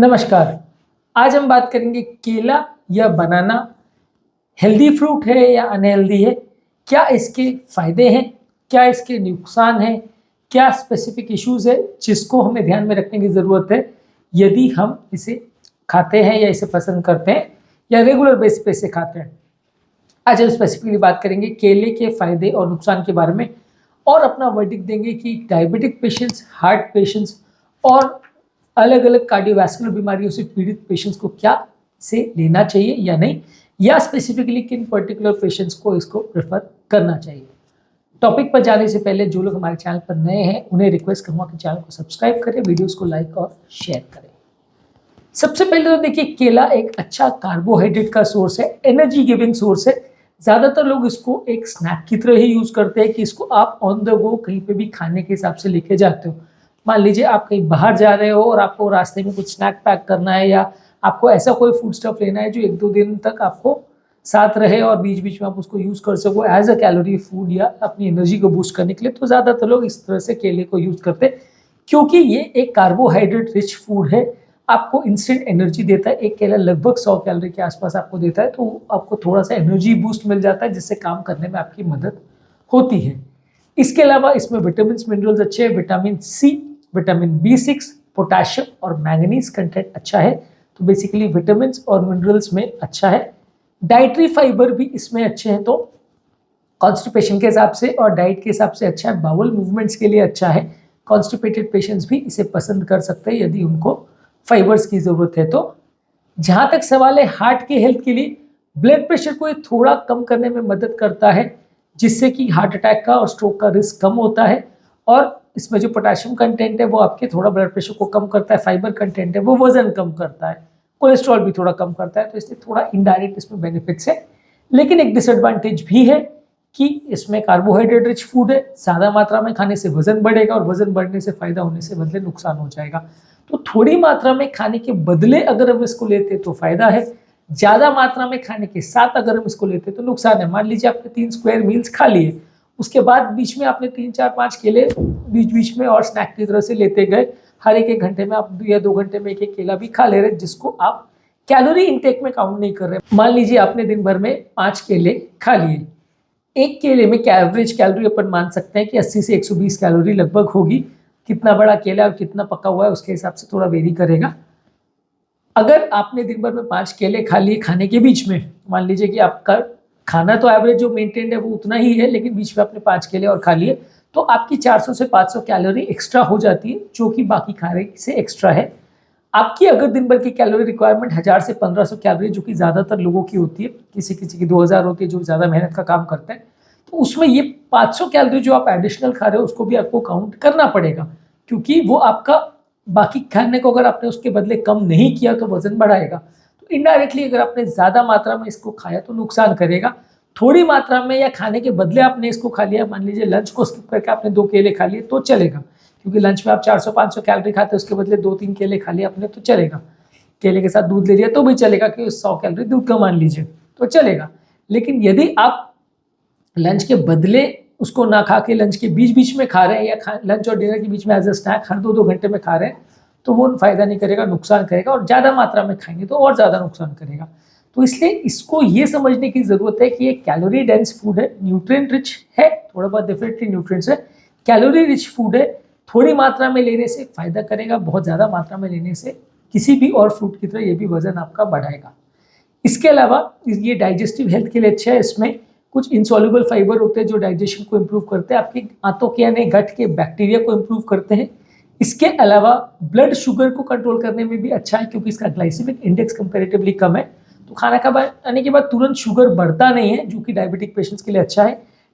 नमस्कार। आज हम बात करेंगे केला या बनाना हेल्दी फ्रूट है या अनहेल्दी है? क्या इसके फ़ायदे हैं? क्या इसके नुकसान हैं? क्या स्पेसिफिक इश्यूज़ है जिसको हमें ध्यान में रखने की ज़रूरत है यदि हम इसे खाते हैं या इसे पसंद करते हैं या रेगुलर बेसिस पे इसे खाते हैं? आज हम स्पेसिफिकली बात करेंगे केले के फ़ायदे और नुकसान के बारे में और अपना वर्डिक्ट देंगे कि डायबिटिक पेशेंट्स, हार्ट पेशेंट्स और अलग-अलग कार्डियोवैस्कुलर बीमारियों से पीड़ित पेशेंट्स को क्या इसे लेना चाहिए या नहीं, या स्पेसिफिकली किन पर्टिकुलर पेशेंट्स को इसको प्रेफर करना चाहिए। टॉपिक पर जाने से पहले जो लोग हमारे चैनल पर नए हैं उन्हें रिक्वेस्ट करूँगा कि चैनल को सब्सक्राइब करें, वीडियोज़ को लाइक और शेयर करें। सबसे पहले तो देखिए, केला एक अच्छा कार्बोहाइड्रेट का सोर्स है, एनर्जी गिविंग सोर्स है। ज़्यादातर लोग इसको एक स्नैक की तरह ही यूज़ करते हैं कि इसको आप ऑन द गो कहीं पे भी खाने के हिसाब से लेके जाते हो। मान लीजिए आप कहीं बाहर जा रहे हो और आपको रास्ते में कुछ स्नैक पैक करना है या आपको ऐसा कोई फूड स्टफ लेना है जो 1-2 दिन तक आपको साथ रहे और बीच-बीच में आप उसको यूज़ कर सको एज़ अ कैलोरी फूड या अपनी एनर्जी को बूस्ट करने के लिए, तो ज़्यादातर लोग इस तरह से केले को यूज़ करते हैं क्योंकि ये एक कार्बोहाइड्रेट रिच फूड है। आपको इंस्टेंट एनर्जी देता है। एक केला लगभग 100 कैलोरी के आसपास आपको देता है, तो आपको थोड़ा-सा एनर्जी बूस्ट मिल जाता है जिससे काम करने में आपकी मदद होती है। इसके अलावा इसमें विटामिन्स, मिनरल्स अच्छे हैं। Vitamin C, vitamin B6, potassium और मैंगनीज कंटेंट अच्छा है, तो बेसिकली विटामिन्स और मिनरल्स में अच्छा है। डाइटरी फाइबर भी इसमें अच्छे हैं, तो कॉन्स्टिपेशन के हिसाब से और डाइट के हिसाब से अच्छा है। बाउल मूवमेंट्स के लिए अच्छा है। कॉन्स्टिपेटेड पेशेंट्स भी इसे पसंद कर सकते हैं यदि उनको फाइबर्स की ज़रूरत है तो। जहाँ तक सवाल है हार्ट के हेल्थ के लिए, ब्लड प्रेशर को ये थोड़ा कम करने में मदद करता है जिससे कि हार्ट अटैक का और स्ट्रोक का रिस्क कम होता है। और इसमें जो पोटेशियम कंटेंट है वो आपके थोड़ा ब्लड प्रेशर को कम करता है। फाइबर कंटेंट है वो वजन कम करता है। कोलेस्ट्रॉल भी थोड़ा कम करता है, तो इसलिए थोड़ा इनडायरेक्ट इसमें बेनिफिट्स है। लेकिन एक डिसएडवांटेज भी है कि इसमें कार्बोहाइड्रेट रिच फूड है। ज़्यादा मात्रा में खाने से वजन बढ़ेगा और वजन बढ़ने से फ़ायदा होने से बदले नुकसान हो जाएगा। तो थोड़ी मात्रा में खाने के बदले अगर हम इसको लेते तो फ़ायदा है। ज़्यादा मात्रा में खाने के साथ अगर हम इसको लेते तो नुकसान है। मान लीजिए आपने 3 स्क्वायर मील्स खा लिए, उसके बाद बीच में आपने 3, 4, 5 केले बीच-बीच में और स्नैक की तरह से लेते गए। हर एक घंटे में आप या 2 घंटे में एक केला भी खा ले रहे, जिसको आप कैलोरी इनटेक में काउंट नहीं कर रहे। मान लीजिए आपने दिन भर में 5 केले खा लिए। एक केले में एवरेज कैलोरी अपन मान सकते हैं कि 80 से 120 कैलोरी लगभग होगी। कितना बड़ा केला और कितना पका हुआ है उसके हिसाब से थोड़ा वेरी करेगा। अगर आपने दिन भर में 5 केले खा लिए खाने के बीच में, मान लीजिए कि आपका खाना तो एवरेज जो मेंटेन्ड है वो उतना ही है, लेकिन बीच में आपने 5 केले और खा लिए, तो आपकी 400 से 500 कैलोरी एक्स्ट्रा हो जाती है, जो कि बाकी खाने से एक्स्ट्रा है। आपकी अगर दिन भर की कैलोरी रिक्वायरमेंट 1000 से 1500 कैलोरी, जो कि ज़्यादातर लोगों की होती है, किसी-किसी की 2000 होती है जो ज़्यादा मेहनत का काम करते हैं, तो उसमें ये 500 कैलोरी जो आप एडिशनल खा रहे हो उसको भी आपको काउंट करना पड़ेगा, क्योंकि वो आपका बाकी खाने को अगर आपने उसके बदले कम नहीं किया तो वज़न बढ़ाएगा। तो इनडायरेक्टली अगर आपने ज़्यादा मात्रा में इसको खाया तो नुकसान करेगा। थोड़ी मात्रा में या खाने के बदले आपने इसको खा लिया, मान लीजिए लंच को स्किप करके आपने 2 केले खा लिए तो चलेगा, क्योंकि लंच में आप 400-500 कैलोरी खाते हैं, उसके बदले 2-3 केले खा लिए आपने तो चलेगा। केले के साथ दूध ले लिया तो भी चलेगा, कि 100 कैलोरी दूध का मान लीजिए तो चलेगा। लेकिन यदि आप लंच के बदले उसको ना खा के लंच के बीच-बीच में खा रहे हैं या लंच और डिनर के बीच में एज़ अ स्नैक हर 2-2 घंटे में खा रहे हैं, तो वो फ़ायदा नहीं करेगा, नुकसान करेगा, और ज़्यादा मात्रा में खाएँगे तो और ज़्यादा नुकसान करेगा। तो इसलिए इसको ये समझने की ज़रूरत है कि ये कैलोरी डेंस फूड है, न्यूट्रिएंट रिच है, थोड़ा बहुत डेफिनेटली न्यूट्रिएंट्स है, कैलोरी रिच फूड है। थोड़ी मात्रा में लेने से फ़ायदा करेगा, बहुत ज़्यादा मात्रा में लेने से किसी भी और फ्रूट की तरह ये भी वज़न आपका बढ़ाएगा। इसके अलावा ये डाइजेस्टिव हेल्थ के लिए अच्छा है। इसमें कुछ इनसॉल्युबल फाइबर होते हैं जो डाइजेशन को इम्प्रूव करते हैं, आपके आंतों के यानी गट के बैक्टीरिया को इम्प्रूव करते हैं। इसके अलावा ब्लड शुगर को कंट्रोल करने में भी अच्छा है, क्योंकि इसका ग्लाइसेमिक इंडेक्स कंपैरेटिवली कम है, तो खाना खाने के बाद तुरंत शुगर बढ़ता नहीं है, जो कि डायबिटिक पेशेंट्स के लिए अच्छा है।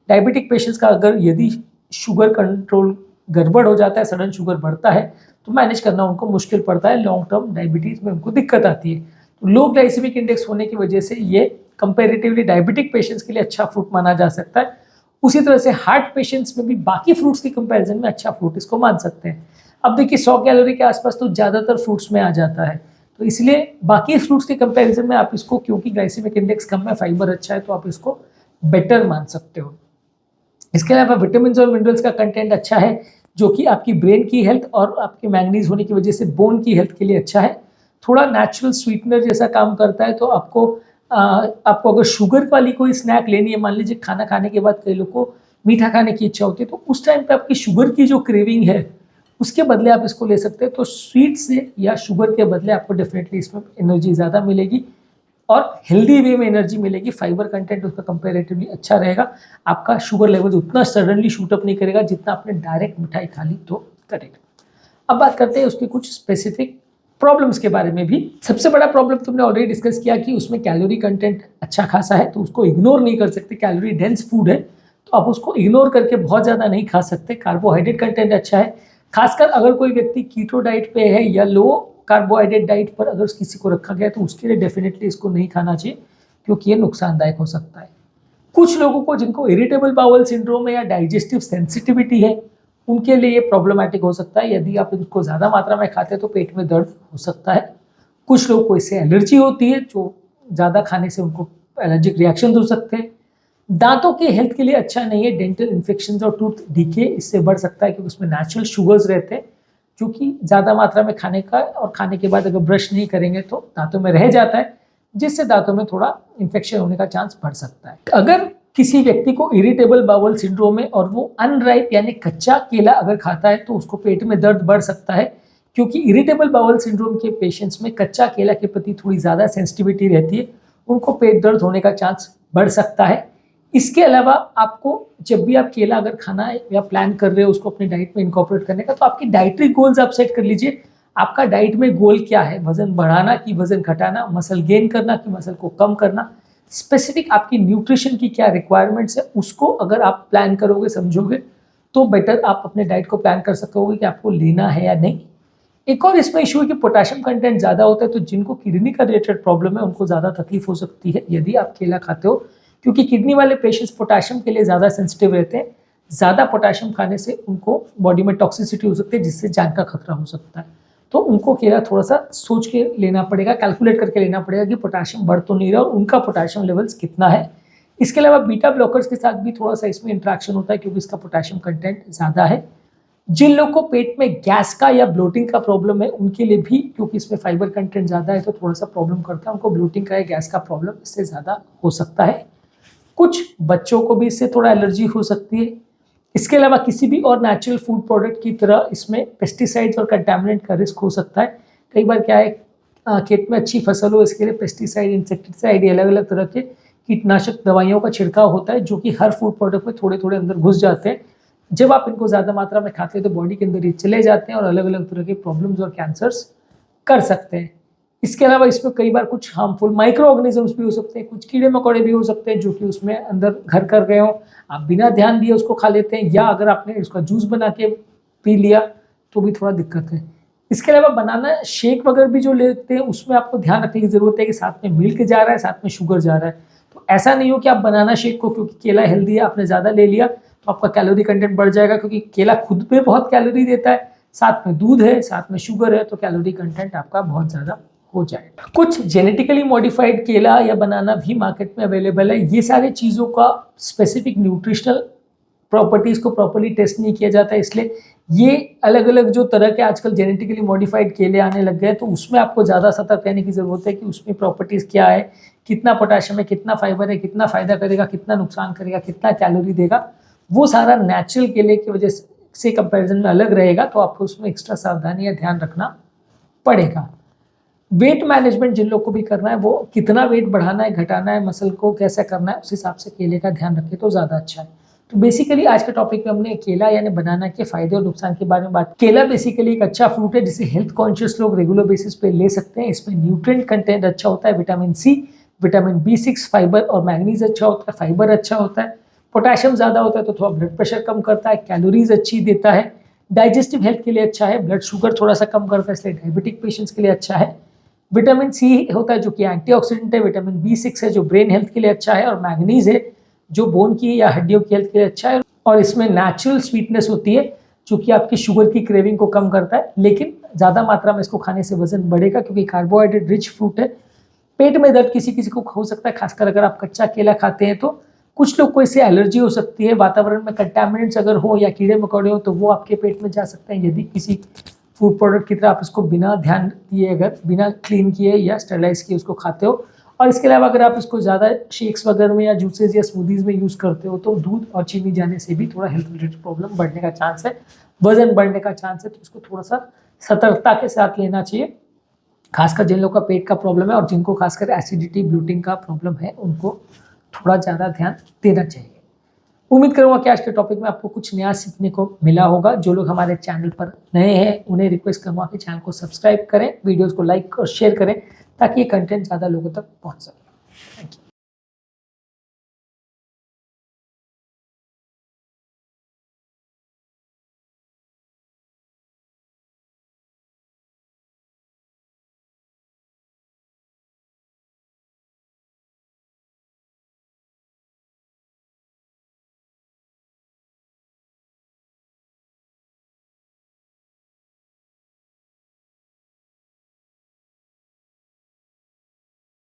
डायबिटिक पेशेंट्स का अगर यदि शुगर कंट्रोल गड़बड़ हो जाता है, सडन शुगर बढ़ता है, तो मैनेज करना उनको मुश्किल पड़ता है, लॉन्ग टर्म डायबिटीज़ में उनको दिक्कत आती है। तो लो ग्लाइसेमिक इंडेक्स होने की वजह से ये कंपैरेटिवली डायबिटिक पेशेंट्स के लिए अच्छा फ्रूट माना जा सकता है। उसी तरह से हार्ट पेशेंट्स में भी बाकी फ्रूट्स की कंपैरिजन में अच्छा फ्रूट इसको मान सकते हैं। अब देखिए 100 कैलोरी के आसपास तो ज़्यादातर फ्रूट्स में आ जाता है, तो इसलिए बाकी फ्रूट्स के कंपैरिजन में आप इसको, क्योंकि ग्लाइसेमिक इंडेक्स कम है, फाइबर अच्छा है, तो आप इसको बेटर मान सकते हो। इसके अलावा विटामिन्स और मिनरल्स का कंटेंट अच्छा है, जो कि आपकी ब्रेन की हेल्थ और आपके मैंगनीज होने की वजह से बोन की हेल्थ के लिए अच्छा है। थोड़ा नेचुरल स्वीटनर जैसा काम करता है। तो आपको अगर शुगर वाली कोई स्नैक लेनी है, मान लीजिए खाना खाने के बाद कई लोग को मीठा खाने की इच्छा होती है, तो उस टाइम पे आपकी शुगर की जो क्रेविंग है उसके बदले आप इसको ले सकते हैं। तो स्वीट से या शुगर के बदले आपको डेफिनेटली इसमें एनर्जी ज़्यादा मिलेगी और हेल्दी वे में एनर्जी मिलेगी। फाइबर कंटेंट उसका कंपेरेटिवली अच्छा रहेगा। आपका शुगर लेवल उतना सडनली शूट अप नहीं करेगा जितना आपने डायरेक्ट मिठाई खा ली तो करेगा। अब बात करते हैं उसके कुछ स्पेसिफिक प्रॉब्लम्स के बारे में भी। सबसे बड़ा प्रॉब्लम तुमने ऑलरेडी डिस्कस किया कि उसमें कैलोरी कंटेंट अच्छा खासा है, तो उसको इग्नोर नहीं कर सकते। कैलोरी डेंस फूड है तो आप उसको इग्नोर करके बहुत ज़्यादा नहीं खा सकते। कार्बोहाइड्रेट कंटेंट अच्छा है, खासकर अगर कोई व्यक्ति कीटो डाइट पे है या लो कार्बोहाइड्रेट डाइट पर अगर किसी को रखा गया तो उसके लिए डेफिनेटली इसको नहीं खाना चाहिए, क्योंकि ये नुकसानदायक हो सकता है। कुछ लोगों को जिनको इरिटेबल बाउल सिंड्रोम है या डाइजेस्टिव सेंसिटिविटी है, उनके लिए ये प्रॉब्लमेटिक हो सकता है। यदि आप इनको ज़्यादा मात्रा में खाते हैं तो पेट में दर्द हो सकता है। कुछ लोगों को इससे एलर्जी होती है, जो ज़्यादा खाने से उनको एलर्जिक रिएक्शन हो सकते हैं। दांतों की हेल्थ के लिए अच्छा नहीं है। डेंटल इन्फेक्शन और टूथ डीके इससे बढ़ सकता है, क्योंकि उसमें नेचुरल शुगर्स रहते हैं जो कि ज़्यादा मात्रा में खाने का और खाने के बाद अगर ब्रश नहीं करेंगे तो दांतों में रह जाता है, जिससे दांतों में थोड़ा इन्फेक्शन होने का चांस बढ़ सकता है। अगर किसी व्यक्ति को इरिटेबल बाउल सिंड्रोम है और वो अनराइप यानी कच्चा केला अगर खाता है तो उसको पेट में दर्द बढ़ सकता है, क्योंकि इरिटेबल बाउल सिंड्रोम के पेशेंट्स में कच्चा केला के प्रति थोड़ी ज़्यादा सेंसिटिविटी रहती है, उनको पेट दर्द होने का चांस बढ़ सकता है। इसके अलावा आपको जब भी आप केला अगर खाना है या प्लान कर रहे हो उसको अपनी डाइट में इनकॉर्पोरेट करने का, तो आपकी डाइटरी गोल्स आप सेट कर लीजिए। आपका डाइट में गोल क्या है, वजन बढ़ाना कि वजन घटाना, मसल गेन करना कि मसल को कम करना, स्पेसिफिक आपकी न्यूट्रिशन की क्या रिक्वायरमेंट्स है, उसको अगर आप प्लान करोगे समझोगे तो बेटर आप अपने डाइट को प्लान कर सकोगे कि आपको लेना है या नहीं। एक और इसमें इशू है कि पोटेशियम कंटेंट ज़्यादा होता है, तो जिनको किडनी का रिलेटेड प्रॉब्लम है उनको ज़्यादा तकलीफ हो सकती है यदि आप केला खाते हो, क्योंकि किडनी वाले पेशेंट्स पोटेशियम के लिए ज़्यादा सेंसिटिव रहते हैं। ज़्यादा पोटेशियम खाने से उनको बॉडी में टॉक्सिसिटी हो सकती है, जिससे जान का खतरा हो सकता है। तो उनको केला थोड़ा सा सोच के लेना पड़ेगा, कैलकुलेट करके लेना पड़ेगा कि पोटेशियम बढ़ तो नहीं रहा और उनका पोटेशियम लेवल्स कितना है। इसके अलावा बीटा ब्लॉकर्स के साथ भी थोड़ा सा इसमें इंट्रैक्शन होता है, क्योंकि इसका पोटेशियम कंटेंट ज़्यादा है। जिन लोगों को पेट में गैस का या ब्लोटिंग का प्रॉब्लम है उनके लिए भी, क्योंकि इसमें फाइबर कंटेंट ज़्यादा है तो थोड़ा सा प्रॉब्लम करता है, उनको ब्लोटिंग का या गैस का प्रॉब्लम इससे ज़्यादा हो सकता है। कुछ बच्चों को भी इससे थोड़ा एलर्जी हो सकती है। इसके अलावा किसी भी और नेचुरल फूड प्रोडक्ट की तरह इसमें पेस्टिसाइड्स और कंटामिनेंट का रिस्क हो सकता है। कई बार क्या है, खेत में अच्छी फसल हो इसके लिए पेस्टिसाइड, इंसेक्टिसाइड, अलग अलग तरह के कीटनाशक दवाइयों का छिड़काव होता है, जो कि हर फूड प्रोडक्ट में थोड़े थोड़े अंदर घुस जाते हैं। जब आप इनको ज़्यादा मात्रा में खाते हैं तो बॉडी के अंदर ये चले जाते हैं और अलग अलग तरह के प्रॉब्लम्स और कैंसर्स कर सकते हैं। इसके अलावा इसमें कई बार कुछ हार्मफुल माइक्रो ऑर्गेनिजम्स भी हो सकते हैं, कुछ कीड़े मकोड़े भी हो सकते हैं जो कि उसमें अंदर घर कर गए हों, आप बिना ध्यान दिए उसको खा लेते हैं, या अगर आपने उसका जूस बना के पी लिया तो भी थोड़ा दिक्कत है। इसके अलावा बनाना शेक वगैरह भी जो लेते हैं उसमें आपको ध्यान रखने की ज़रूरत है कि साथ में मिल्क जा रहा है, साथ में शुगर जा रहा है। तो ऐसा नहीं हो कि आप बनाना शेक को, क्योंकि केला हेल्दी है, आपने ज़्यादा ले लिया तो आपका कैलोरी कंटेंट बढ़ जाएगा, क्योंकि केला खुद में बहुत कैलोरी देता है, साथ में दूध है, साथ में शुगर है, तो कैलोरी कंटेंट आपका बहुत ज़्यादा हो जाएगा। कुछ जेनेटिकली मॉडिफाइड केला या बनाना भी मार्केट में अवेलेबल है। ये सारे चीज़ों का स्पेसिफिक न्यूट्रिशनल प्रॉपर्टीज़ को प्रॉपर्ली टेस्ट नहीं किया जाता है, इसलिए ये अलग अलग जो तरह के आजकल जेनेटिकली मॉडिफाइड केले आने लग गए, तो उसमें आपको ज़्यादा सतर्क रहने की ज़रूरत है कि उसमें प्रॉपर्टीज़ क्या है, कितना पोटेशियम है, कितना फाइबर है, कितना फ़ायदा करेगा, कितना नुकसान करेगा, कितना कैलोरी देगा। वो सारा नेचुरल केले की वजह से कंपैरिजन में अलग रहेगा, तो आपको उसमें एक्स्ट्रा सावधानी या ध्यान रखना पड़ेगा। वेट मैनेजमेंट जिन लोग को भी करना है, वो कितना वेट बढ़ाना है, घटाना है, मसल को कैसे करना है, उस हिसाब से केले का ध्यान रखें तो ज़्यादा अच्छा है। तो बेसिकली आज के टॉपिक में हमने केला यानी बनाना के फायदे और नुकसान के बारे में बात। केला बेसिकली एक अच्छा फ्रूट है जिसे हेल्थ कॉन्शियस लोग रेगुलर बेसिस पे ले सकते हैं। इसमें न्यूट्रिएंट कंटेंट अच्छा होता है, vitamin C, vitamin B6, fibre और मैग्नीज अच्छा होता है, फाइबर अच्छा होता है, पोटेशियम ज़्यादा होता है तो थोड़ा ब्लड प्रेशर कम करता है, कैलोरीज अच्छी देता है, डाइजेस्टिव हेल्थ के लिए अच्छा है, ब्लड शुगर थोड़ा सा कम करता है, इसलिए डायबिटिक पेशेंट्स के लिए अच्छा है। विटामिन सी होता है जो कि एंटीऑक्सीडेंट है, विटामिन B6 है जो ब्रेन हेल्थ के लिए अच्छा है, और मैग्नीज है जो बोन की या हड्डियों की हेल्थ के लिए अच्छा है। और इसमें नेचुरल स्वीटनेस होती है जो कि आपकी शुगर की क्रेविंग को कम करता है, लेकिन ज़्यादा मात्रा में इसको खाने से वजन बढ़ेगा, क्योंकि कार्बोहाइड्रेट रिच फ्रूट है। पेट में दर्द किसी किसी को हो सकता है, खासकर अगर आप कच्चा केला खाते हैं तो। कुछ लोग को इससे एलर्जी हो सकती है, वातावरण में कंटामिनेंट्स अगर हो या कीड़े मकोड़े हो तो वो आपके पेट में जा सकते हैं यदि किसी फूड प्रोडक्ट की तरह आप इसको बिना ध्यान दिए, अगर बिना क्लीन किए या स्टरलाइज किए उसको खाते हो, और इसके अलावा अगर आप इसको ज़्यादा शेक्स वगैरह में या जूसेस या स्मूदीज़ में यूज़ करते हो तो दूध और चीनी जाने से भी थोड़ा हेल्थ रिलेटेड प्रॉब्लम बढ़ने का चांस है, वजन बढ़ने का चांस है। तो इसको थोड़ा सा सतर्कता के साथ लेना चाहिए। खासकर जिन लोगों का पेट का प्रॉब्लम है और जिनको खासकर एसिडिटी ब्लोटिंग का प्रॉब्लम है उनको थोड़ा ज़्यादा ध्यान देना चाहिए। उम्मीद करूंगा कि आज के टॉपिक में आपको कुछ नया सीखने को मिला होगा। जो लोग हमारे चैनल पर नए हैं उन्हें रिक्वेस्ट करूंगा कि चैनल को सब्सक्राइब करें, वीडियोस को लाइक और शेयर करें ताकि ये कंटेंट ज़्यादा लोगों तक पहुंच सके।